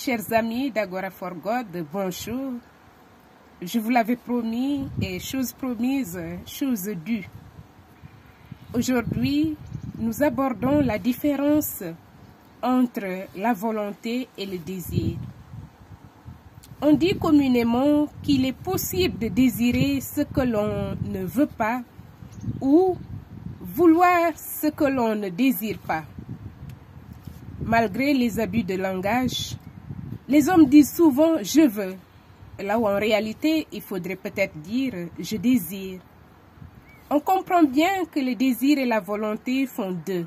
Chers amis d'Agora for God, bonjour. Je vous l'avais promis et chose promise, chose due. Aujourd'hui, nous abordons la différence entre la volonté et le désir. On dit communément qu'il est possible de désirer ce que l'on ne veut pas ou vouloir ce que l'on ne désire pas. Malgré les abus de langage, les hommes disent souvent « je veux », là où en réalité il faudrait peut-être dire « je désire ». On comprend bien que le désir et la volonté font deux,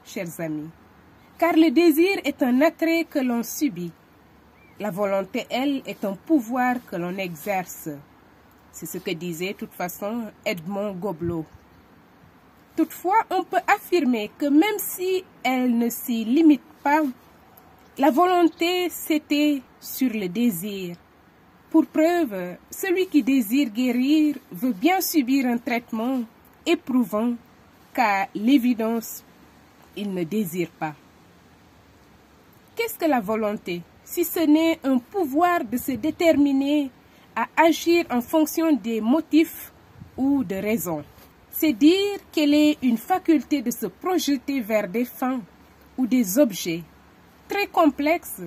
chers amis, car le désir est un attrait que l'on subit. La volonté, elle, est un pouvoir que l'on exerce. C'est ce que disait, de toute façon, Edmond Gobelot. Toutefois, on peut affirmer que même si elle ne s'y limite pas, la volonté s'éteint sur le désir. Pour preuve, celui qui désire guérir veut bien subir un traitement éprouvant qu'à l'évidence, il ne désire pas. Qu'est-ce que la volonté, si ce n'est un pouvoir de se déterminer à agir en fonction des motifs ou de raisons? C'est dire qu'elle est une faculté de se projeter vers des fins ou des objets très complexes,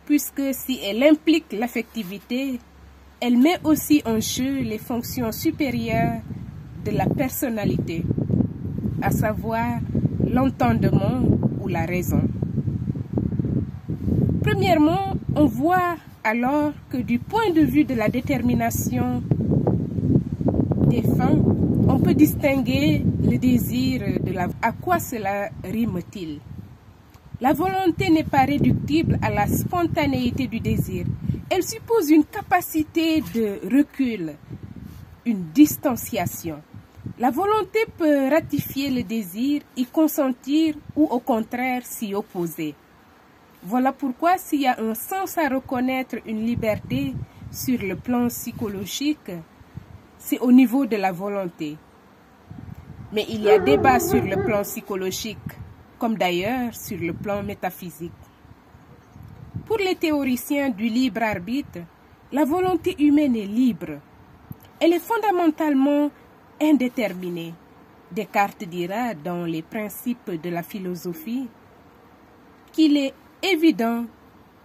puisque si elle implique l'affectivité, elle met aussi en jeu les fonctions supérieures de la personnalité, à savoir l'entendement ou la raison. Premièrement, on voit alors que du point de vue de la détermination des fins, on peut distinguer le désir de la... À quoi cela rime-t-il? La volonté n'est pas réductible à la spontanéité du désir. Elle suppose une capacité de recul, une distanciation. La volonté peut ratifier le désir, y consentir ou au contraire s'y opposer. Voilà pourquoi s'il y a un sens à reconnaître une liberté sur le plan psychologique, c'est au niveau de la volonté. Mais il y a débat sur le plan psychologique, comme d'ailleurs sur le plan métaphysique. Pour les théoriciens du libre arbitre, la volonté humaine est libre. Elle est fondamentalement indéterminée. Descartes dira dans les principes de la philosophie qu'il est évident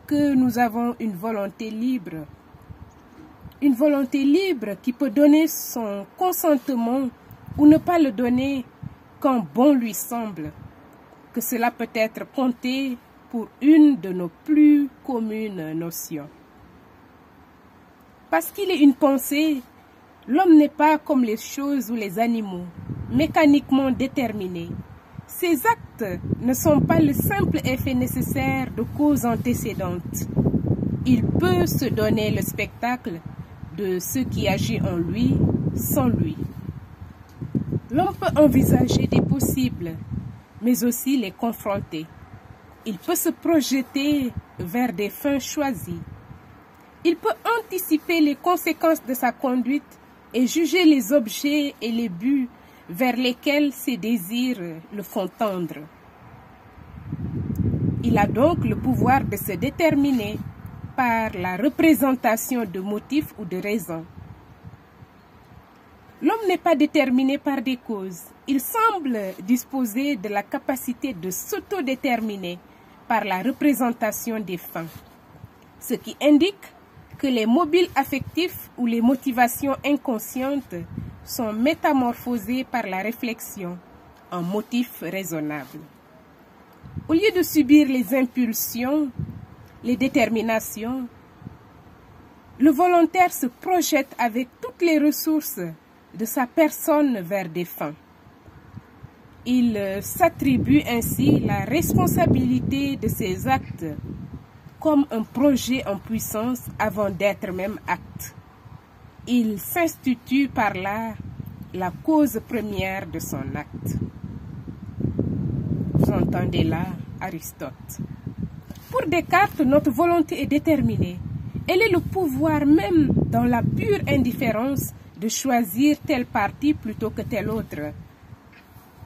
que nous avons une volonté libre. Une volonté libre qui peut donner son consentement ou ne pas le donner quand bon lui semble, que cela peut être compté pour une de nos plus communes notions. Parce qu'il est une pensée, l'homme n'est pas comme les choses ou les animaux, mécaniquement déterminés. Ses actes ne sont pas le simple effet nécessaire de causes antécédentes. Il peut se donner le spectacle de ce qui agit en lui sans lui. L'homme peut envisager des possibles, mais aussi les confronter. Il peut se projeter vers des fins choisies. Il peut anticiper les conséquences de sa conduite et juger les objets et les buts vers lesquels ses désirs le font tendre. Il a donc le pouvoir de se déterminer par la représentation de motifs ou de raisons. L'homme n'est pas déterminé par des causes. Il semble disposer de la capacité de s'autodéterminer par la représentation des fins, ce qui indique que les mobiles affectifs ou les motivations inconscientes sont métamorphosés par la réflexion en motifs raisonnables. Au lieu de subir les impulsions, les déterminations, le volontaire se projette avec toutes les ressources de sa personne vers des fins. Il s'attribue ainsi la responsabilité de ses actes comme un projet en puissance avant d'être même acte. Il s'institue par là la cause première de son acte. Vous entendez là Aristote. Pour Descartes, notre volonté est déterminée. Elle est le pouvoir même dans la pure indifférence de choisir tel parti plutôt que tel autre.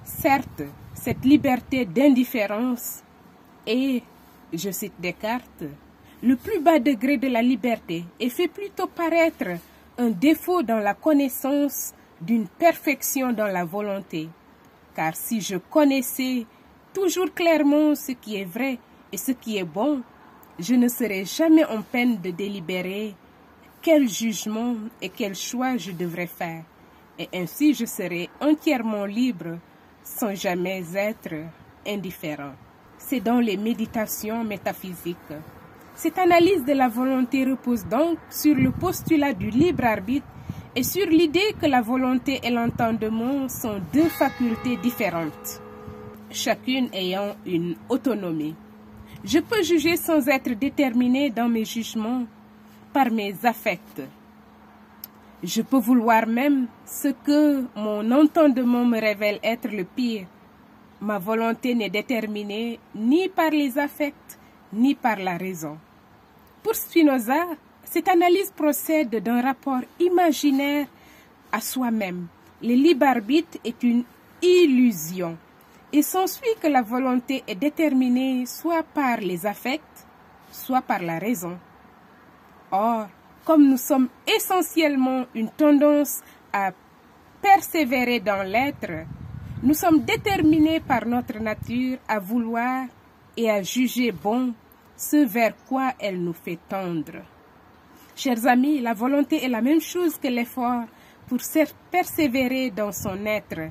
Certes, cette liberté d'indifférence est, je cite Descartes, le plus bas degré de la liberté et fait plutôt paraître un défaut dans la connaissance d'une perfection dans la volonté. Car si je connaissais toujours clairement ce qui est vrai et ce qui est bon, je ne serais jamais en peine de délibérer quel jugement et quel choix je devrais faire, et ainsi je serais entièrement libre sans jamais être indifférent. C'est dans les méditations métaphysiques. Cette analyse de la volonté repose donc sur le postulat du libre arbitre et sur l'idée que la volonté et l'entendement sont deux facultés différentes, chacune ayant une autonomie. Je peux juger sans être déterminé dans mes jugements par mes affects. Je peux vouloir même ce que mon entendement me révèle être le pire. Ma volonté n'est déterminée ni par les affects, ni par la raison. Pour Spinoza, cette analyse procède d'un rapport imaginaire à soi-même. Le libre arbitre est une illusion. Il s'ensuit que la volonté est déterminée soit par les affects, soit par la raison. Or, comme nous sommes essentiellement une tendance à persévérer dans l'être, nous sommes déterminés par notre nature à vouloir et à juger bon ce vers quoi elle nous fait tendre. Chers amis, la volonté est la même chose que l'effort pour persévérer dans son être.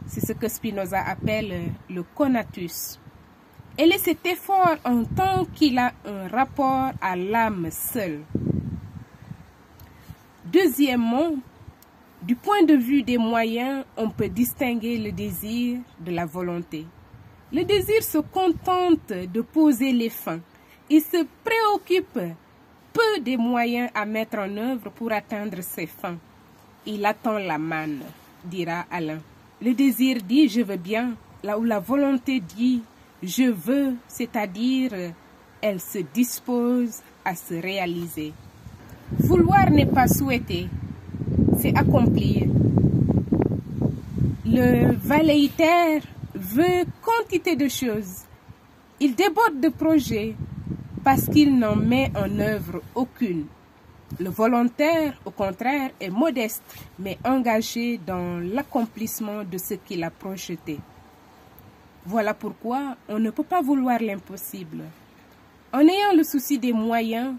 C'est ce que Spinoza appelle le conatus. Elle est cet effort en tant qu'il a un rapport à l'âme seule. Deuxièmement, du point de vue des moyens, on peut distinguer le désir de la volonté. Le désir se contente de poser les fins. Il se préoccupe peu des moyens à mettre en œuvre pour atteindre ses fins. Il attend la manne, dira Alain. Le désir dit « je veux bien », là où la volonté dit « je veux », c'est-à-dire elle se dispose à se réaliser. Vouloir n'est pas souhaiter, c'est accomplir. Le velléitaire veut quantité de choses. Il déborde de projets parce qu'il n'en met en œuvre aucune. Le volontaire, au contraire, est modeste, mais engagé dans l'accomplissement de ce qu'il a projeté. Voilà pourquoi on ne peut pas vouloir l'impossible. En ayant le souci des moyens,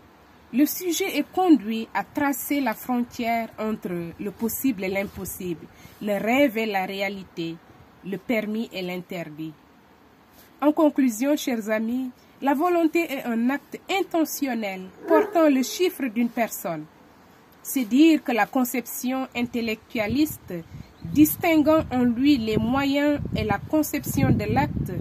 le sujet est conduit à tracer la frontière entre le possible et l'impossible, le rêve et la réalité, le permis et l'interdit. En conclusion, chers amis, la volonté est un acte intentionnel portant le chiffre d'une personne. C'est dire que la conception intellectualiste, distinguant en lui les moyens et la conception de l'acte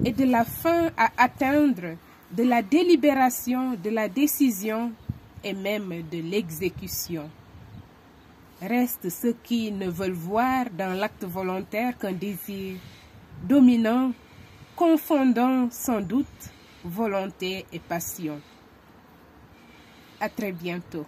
et de la fin à atteindre, de la délibération, de la décision et même de l'exécution. Restent ceux qui ne veulent voir dans l'acte volontaire qu'un désir dominant, confondant sans doute volonté et passion. À très bientôt.